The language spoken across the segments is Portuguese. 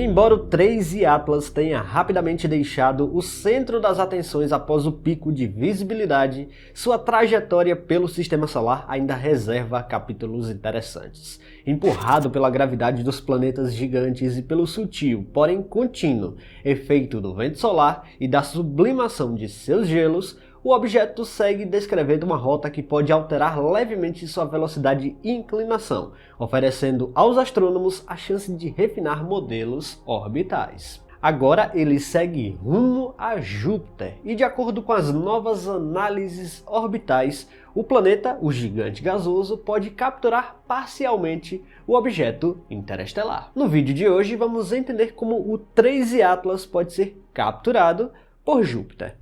Embora o 3i Atlas tenha rapidamente deixado o centro das atenções após o pico de visibilidade, sua trajetória pelo Sistema Solar ainda reserva capítulos interessantes. Empurrado pela gravidade dos planetas gigantes e pelo sutil, porém contínuo, efeito do vento solar e da sublimação de seus gelos, o objeto segue descrevendo uma rota que pode alterar levemente sua velocidade e inclinação, oferecendo aos astrônomos a chance de refinar modelos orbitais. Agora ele segue rumo a Júpiter e, de acordo com as novas análises orbitais, o planeta, o gigante gasoso, pode capturar parcialmente o objeto interestelar. No vídeo de hoje vamos entender como o 3i Atlas pode ser capturado por Júpiter.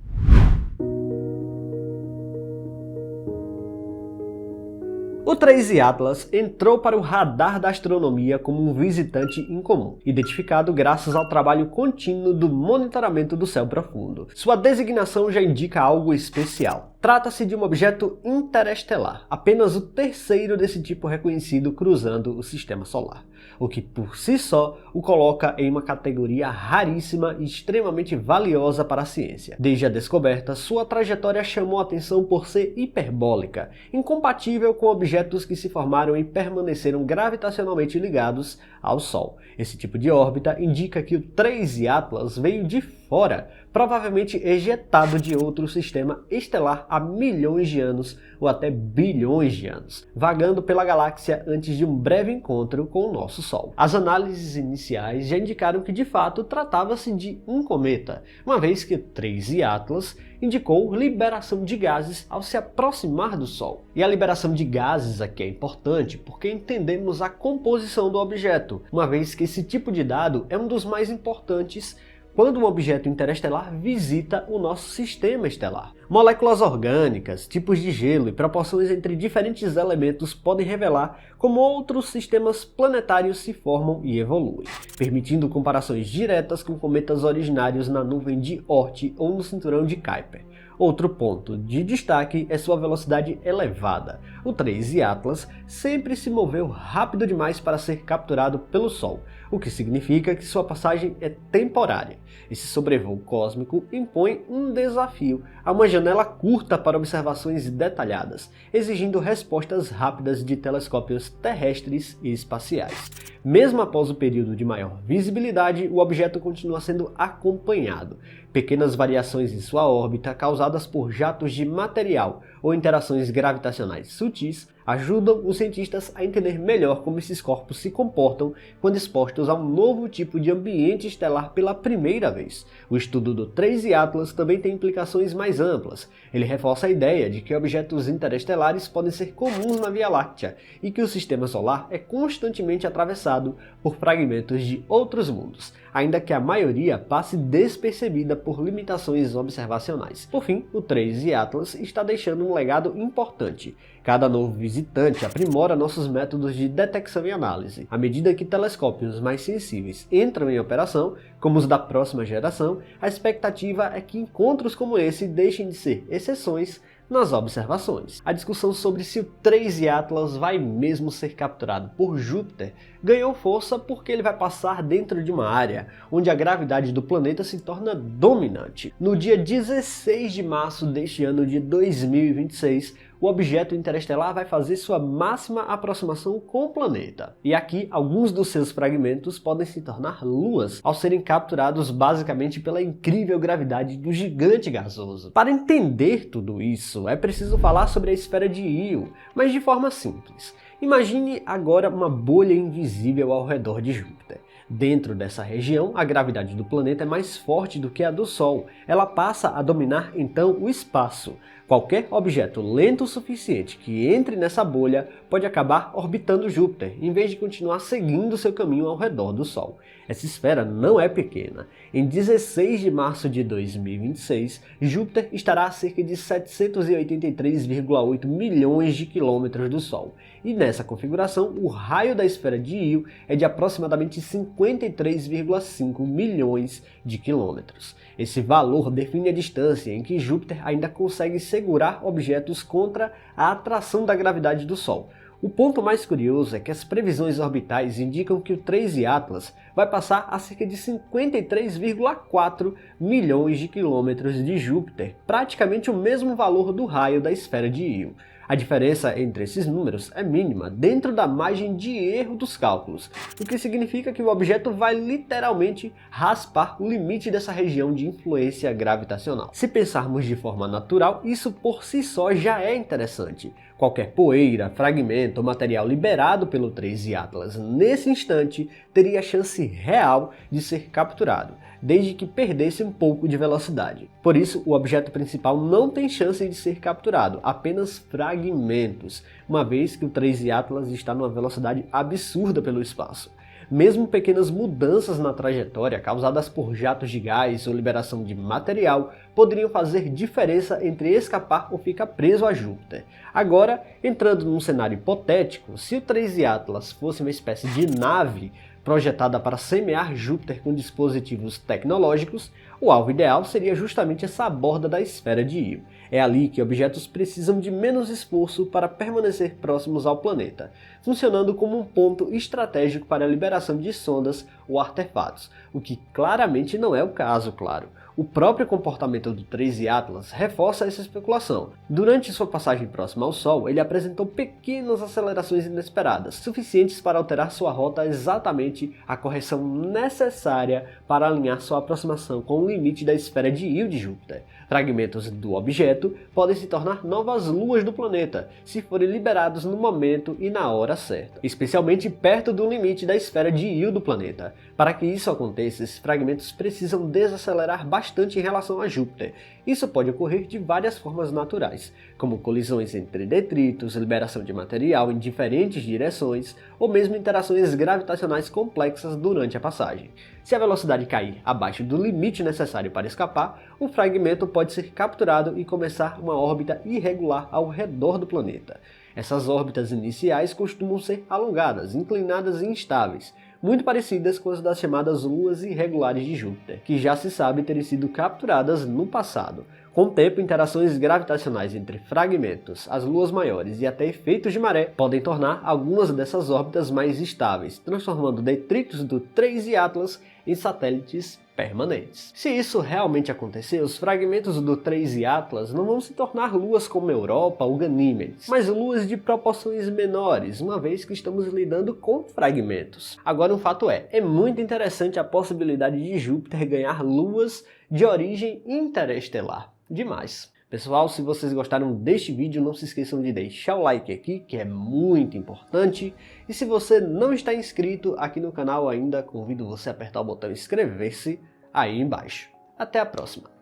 O 3i Atlas entrou para o radar da astronomia como um visitante incomum, identificado graças ao trabalho contínuo do monitoramento do céu profundo. Sua designação já indica algo especial. Trata-se de um objeto interestelar, apenas o terceiro desse tipo reconhecido cruzando o Sistema Solar, o que por si só o coloca em uma categoria raríssima e extremamente valiosa para a ciência. Desde a descoberta, sua trajetória chamou a atenção por ser hiperbólica, incompatível com objetos que se formaram e permaneceram gravitacionalmente ligados ao Sol. Esse tipo de órbita indica que o 3i Atlas veio de fora, provavelmente ejetado de outro sistema estelar há milhões de anos ou até bilhões de anos, vagando pela galáxia antes de um breve encontro com o nosso Sol. As análises iniciais já indicaram que de fato tratava-se de um cometa, uma vez que o 3i Atlas indicou liberação de gases ao se aproximar do Sol. E a liberação de gases aqui é importante porque entendemos a composição do objeto, uma vez que esse tipo de dado é um dos mais importantes quando um objeto interestelar visita o nosso sistema estelar. Moléculas orgânicas, tipos de gelo e proporções entre diferentes elementos podem revelar como outros sistemas planetários se formam e evoluem, permitindo comparações diretas com cometas originários na nuvem de Oort ou no cinturão de Kuiper. Outro ponto de destaque é sua velocidade elevada. O 3i Atlas sempre se moveu rápido demais para ser capturado pelo Sol, o que significa que sua passagem é temporária. Esse sobrevoo cósmico impõe um desafio a uma janela curta para observações detalhadas, exigindo respostas rápidas de telescópios terrestres e espaciais. Mesmo após o período de maior visibilidade, o objeto continua sendo acompanhado. Pequenas variações em sua órbita causadas por jatos de material ou interações gravitacionais sutis ajudam os cientistas a entender melhor como esses corpos se comportam quando expostos a um novo tipo de ambiente estelar pela primeira vez. O estudo do 3i Atlas também tem implicações mais amplas. Ele reforça a ideia de que objetos interestelares podem ser comuns na Via Láctea e que o Sistema Solar é constantemente atravessado por fragmentos de outros mundos, ainda que a maioria passe despercebida por limitações observacionais. Por fim, o 3i Atlas está deixando um legado importante. Cada novo visitante aprimora nossos métodos de detecção e análise. À medida que telescópios mais sensíveis entram em operação, como os da próxima geração, a expectativa é que encontros como esse deixem de ser exceções nas observações. A discussão sobre se o 3i Atlas vai mesmo ser capturado por Júpiter ganhou força porque ele vai passar dentro de uma área onde a gravidade do planeta se torna dominante. No dia 16 de março deste ano de 2026, o objeto interestelar vai fazer sua máxima aproximação com o planeta. E aqui, alguns dos seus fragmentos podem se tornar luas ao serem capturados basicamente pela incrível gravidade do gigante gasoso. Para entender tudo isso, é preciso falar sobre a esfera de Io, mas de forma simples. Imagine agora uma bolha invisível ao redor de Júpiter. Dentro dessa região, a gravidade do planeta é mais forte do que a do Sol. Ela passa a dominar então o espaço. Qualquer objeto lento o suficiente que entre nessa bolha pode acabar orbitando Júpiter, em vez de continuar seguindo seu caminho ao redor do Sol. Essa esfera não é pequena. Em 16 de março de 2026, Júpiter estará a cerca de 783,8 milhões de quilômetros do Sol. E nessa configuração, o raio da esfera de Io é de aproximadamente 53,5 milhões de quilômetros. Esse valor define a distância em que Júpiter ainda consegue segurar objetos contra a atração da gravidade do Sol. O ponto mais curioso é que as previsões orbitais indicam que o 3I Atlas vai passar a cerca de 53,4 milhões de quilômetros de Júpiter, praticamente o mesmo valor do raio da esfera de Io. A diferença entre esses números é mínima, dentro da margem de erro dos cálculos, o que significa que o objeto vai literalmente raspar o limite dessa região de influência gravitacional. Se pensarmos de forma natural, isso por si só já é interessante. Qualquer poeira, fragmento ou material liberado pelo 3I Atlas nesse instante teria chance real de ser capturado, desde que perdesse um pouco de velocidade. Por isso, o objeto principal não tem chance de ser capturado, apenas fragmentos, uma vez que o 3I Atlas está numa velocidade absurda pelo espaço. Mesmo pequenas mudanças na trajetória causadas por jatos de gás ou liberação de material poderiam fazer diferença entre escapar ou ficar preso a Júpiter. Agora, entrando num cenário hipotético, se o 3I Atlas fosse uma espécie de nave projetada para semear Júpiter com dispositivos tecnológicos, o alvo ideal seria justamente essa borda da esfera de Io. É ali que objetos precisam de menos esforço para permanecer próximos ao planeta, funcionando como um ponto estratégico para a liberação de sondas ou artefatos, o que claramente não é o caso, claro. O próprio comportamento do 3I Atlas reforça essa especulação. Durante sua passagem próxima ao Sol, ele apresentou pequenas acelerações inesperadas, suficientes para alterar sua rota exatamente a correção necessária para alinhar sua aproximação com o limite da esfera de Io de Júpiter. Fragmentos do objeto podem se tornar novas luas do planeta, se forem liberados no momento e na hora certa, especialmente perto do limite da esfera de Io do planeta. Para que isso aconteça, esses fragmentos precisam desacelerar bastante em relação a Júpiter. Isso pode ocorrer de várias formas naturais, como colisões entre detritos, liberação de material em diferentes direções, ou mesmo interações gravitacionais complexas durante a passagem. Se a velocidade cair abaixo do limite necessário para escapar, o fragmento pode ser capturado e começar uma órbita irregular ao redor do planeta. Essas órbitas iniciais costumam ser alongadas, inclinadas e instáveis, muito parecidas com as das chamadas luas irregulares de Júpiter, que já se sabe terem sido capturadas no passado. Com o tempo, interações gravitacionais entre fragmentos, as luas maiores e até efeitos de maré podem tornar algumas dessas órbitas mais estáveis, transformando detritos do 3I Atlas em satélites permanentes. Se isso realmente acontecer, os fragmentos do 3I Atlas não vão se tornar luas como Europa ou Ganímedes, mas luas de proporções menores, uma vez que estamos lidando com fragmentos. Agora, um fato é muito interessante a possibilidade de Júpiter ganhar luas de origem interestelar. Demais! Pessoal, se vocês gostaram deste vídeo, não se esqueçam de deixar o like aqui, que é muito importante. E se você não está inscrito aqui no canal ainda, convido você a apertar o botão inscrever-se aí embaixo. Até a próxima!